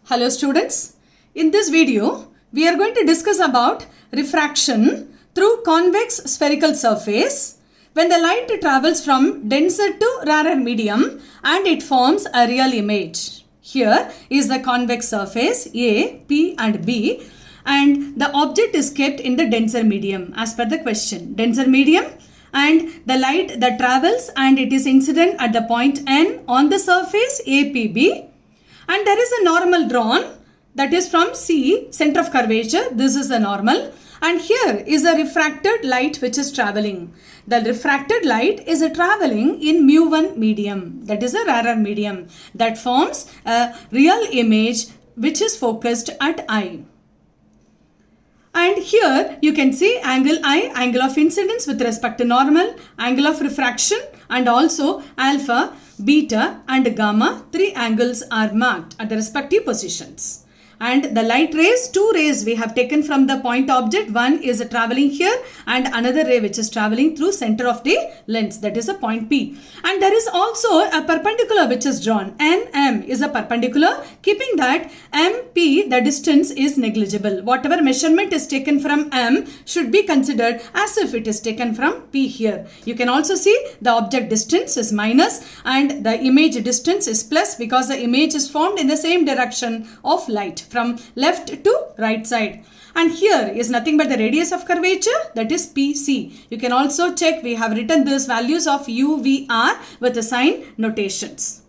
Hello students, in this video we are going to discuss about refraction through convex spherical surface when the light travels from denser to rarer medium and it forms a real image. Here is the convex surface A, P and B and the object is kept in the denser medium as per the question. Denser medium and the light that travels and it is incident at the point N on the surface APB. And there is a normal drawn that is from C, center of curvature. This is the normal. And here is a refracted light which is traveling. The refracted light is traveling in mu1 medium. That is a rarer medium that forms a real image which is focused at I. And here you can see angle I, angle of incidence with respect to normal, angle of refraction and also alpha, beta and gamma, three angles are marked at the respective positions. And the light rays, two rays we have taken from the point object. One is traveling here and another ray which is traveling through center of the lens, that is a point P. And there is also a perpendicular which is drawn. NM is a perpendicular, keeping that MP, the distance is negligible. Whatever measurement is taken from M should be considered as if it is taken from P here. You can also see the object distance is minus and the image distance is plus because the image is formed in the same direction of light, from left to right side. And here is nothing but the radius of curvature, that is PC. You can also check, we have written these values of UVR with the sign notations.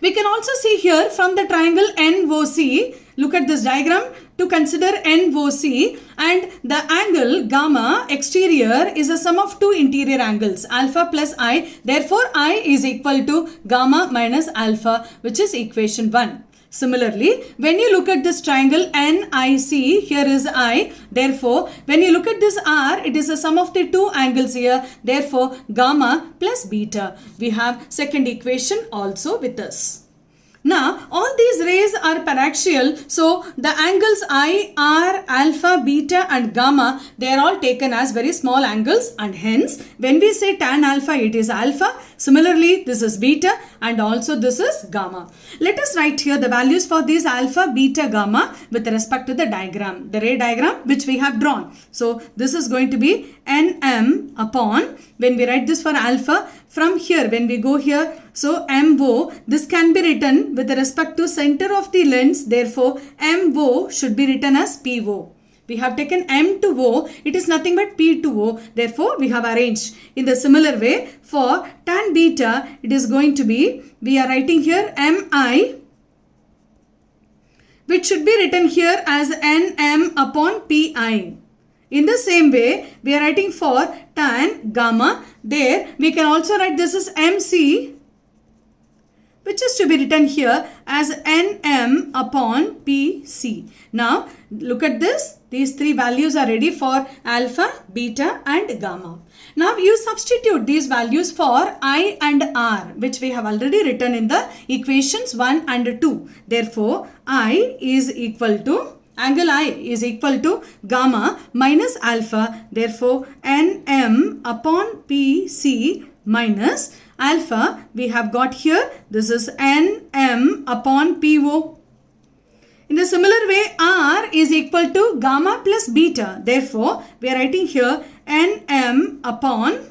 We can also see here from the triangle NOC, look at this diagram to consider NOC, and the angle gamma exterior is a sum of two interior angles, alpha plus I. Therefore, I is equal to gamma minus alpha, which is equation 1. Similarly, when you look at this triangle NIC, here is I. Therefore, when you look at this R, it is a sum of the two angles here. Therefore, gamma plus beta. We have second equation also with us. Now, all these rays are paraxial, so the angles I, R, alpha, beta and gamma, they are all taken as very small angles and hence, when we say tan alpha, it is alpha. Similarly, this is beta and also this is gamma. Let us write here the values for these alpha, beta, gamma with respect to the diagram, the ray diagram which we have drawn. So, this is going to be NM upon, when we write this for alpha, from here when we go here, so MO, this can be written with respect to center of the lens, therefore MO should be written as PO. We have taken M to O, it is nothing but P to O, therefore we have arranged. In the similar way, for tan beta, it is going to be, we are writing here MI, which should be written here as NM upon PI. In the same way, we are writing for tan gamma, there we can also write this as MC, which is to be written here as NM upon PC. Now, look at this. These three values are ready for alpha, beta and gamma. Now, you substitute these values for I and R, which we have already written in the equations 1 and 2. Therefore, I is equal to, angle I is equal to gamma minus alpha. Therefore, NM upon PC minus alpha, we have got here, this is NM upon PO. In the similar way, R is equal to gamma plus beta. Therefore, we are writing here NM upon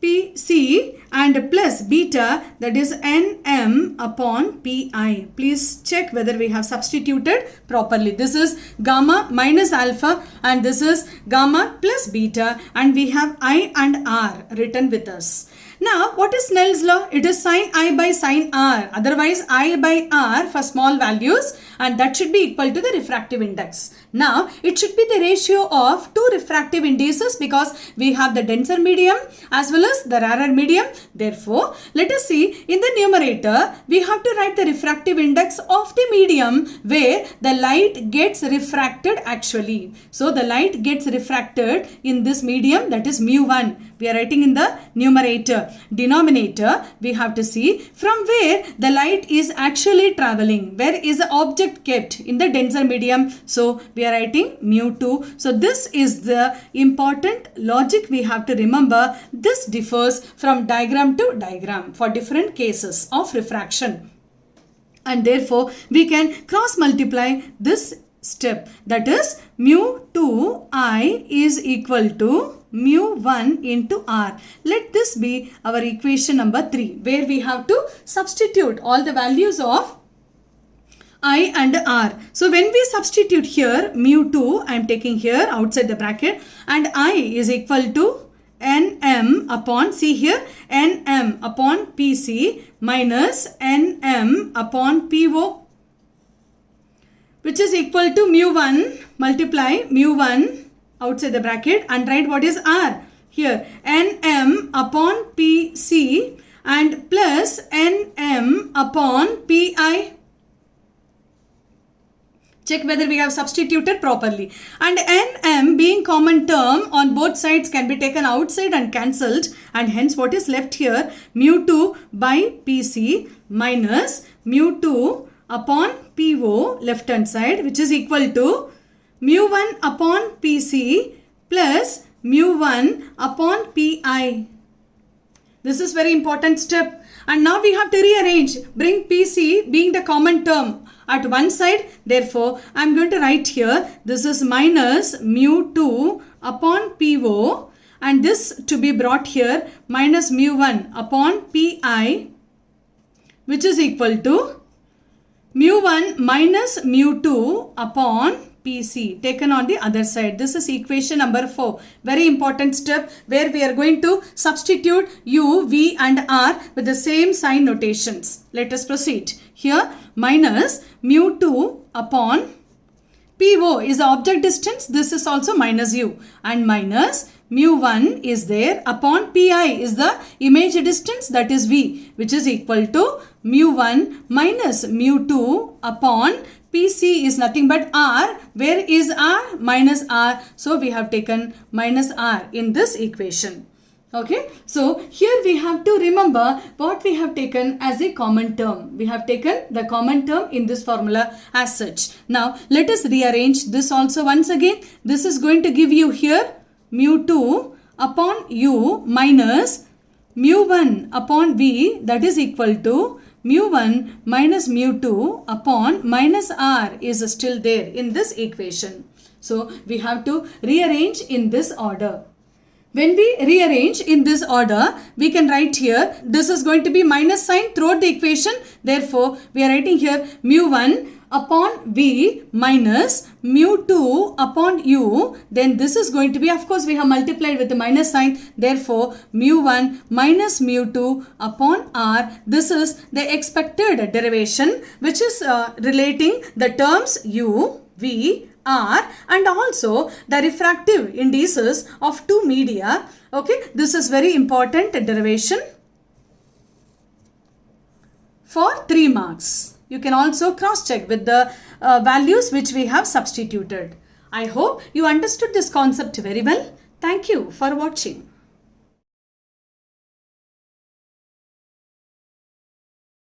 PC and plus beta, that is NM upon PI. Please check whether we have substituted properly. This is gamma minus alpha and this is gamma plus beta and we have I and R written with us. Now, what is Snell's law? It is sin I by sin R. Otherwise, I by R for small values and that should be equal to the refractive index. Now, it should be the ratio of two refractive indices because we have the denser medium as well as the rarer medium. Therefore, let us see in the numerator, we have to write the refractive index of the medium where the light gets refracted actually. So, the light gets refracted in this medium, that is mu1. We are writing in the numerator. Denominator, we have to see from where the light is actually traveling. Where is the object kept? In the denser medium. So, we are writing mu2. So, this is the important logic we have to remember. This differs from diagram to diagram for different cases of refraction. and therefore we can cross multiply this step, that is mu 2I is equal to mu 1 into r. Let this be our equation number 3, where we have to substitute all the values of I and r. So when we substitute here mu 2, I am taking here outside the bracket, and I is equal to nm upon, see here, nm upon pc minus nm upon po, which is equal to mu 1 multiply mu 1 outside the bracket and write what is r here, nm upon pc and plus nm upon pi. Check whether we have substituted properly. And nm being common term on both sides can be taken outside and cancelled, and hence what is left here, mu 2 by pc minus mu 2 upon po left hand side, which is equal to mu 1 upon pc plus mu 1 upon pi. This is very important step. And now we have to rearrange, bring pc being the common term at one side. Therefore, I am going to write here, this is minus mu 2 upon po, and this to be brought here minus mu 1 upon pi, which is equal to mu 1 minus mu 2 upon pc taken on the other side. This is equation number 4. Very important step where we are going to substitute u, v and r with the same sign notations. Let us proceed. Here minus mu 2 upon po is the object distance. This is also minus u, and minus mu 1 is there upon pi is the image distance, that is v, which is equal to mu 1 minus mu 2 upon pc is nothing but r. Where is r? Minus r. So we have taken minus r in this equation. Okay, so here we have to remember what we have taken as a common term. We have taken the common term in this formula as such. Now let us rearrange this also once again. This is going to give you here mu 2 upon u minus mu 1 upon v, that is equal to mu 1 minus mu 2 upon minus r is still there in this equation. So we have to rearrange in this order. When we rearrange in this order, we can write here, this is going to be minus sign throughout the equation. Therefore, we are writing here mu 1 upon v minus mu 2 upon u. Then this is going to be, of course, we have multiplied with the minus sign. Therefore, mu 1 minus mu 2 upon r. This is the expected derivation, which is relating the terms u, v, r, and also the refractive indices of two media. Okay, this is very important derivation for 3 marks. You can also cross check with the values which we have substituted. I hope you understood this concept very well. Thank you for watching.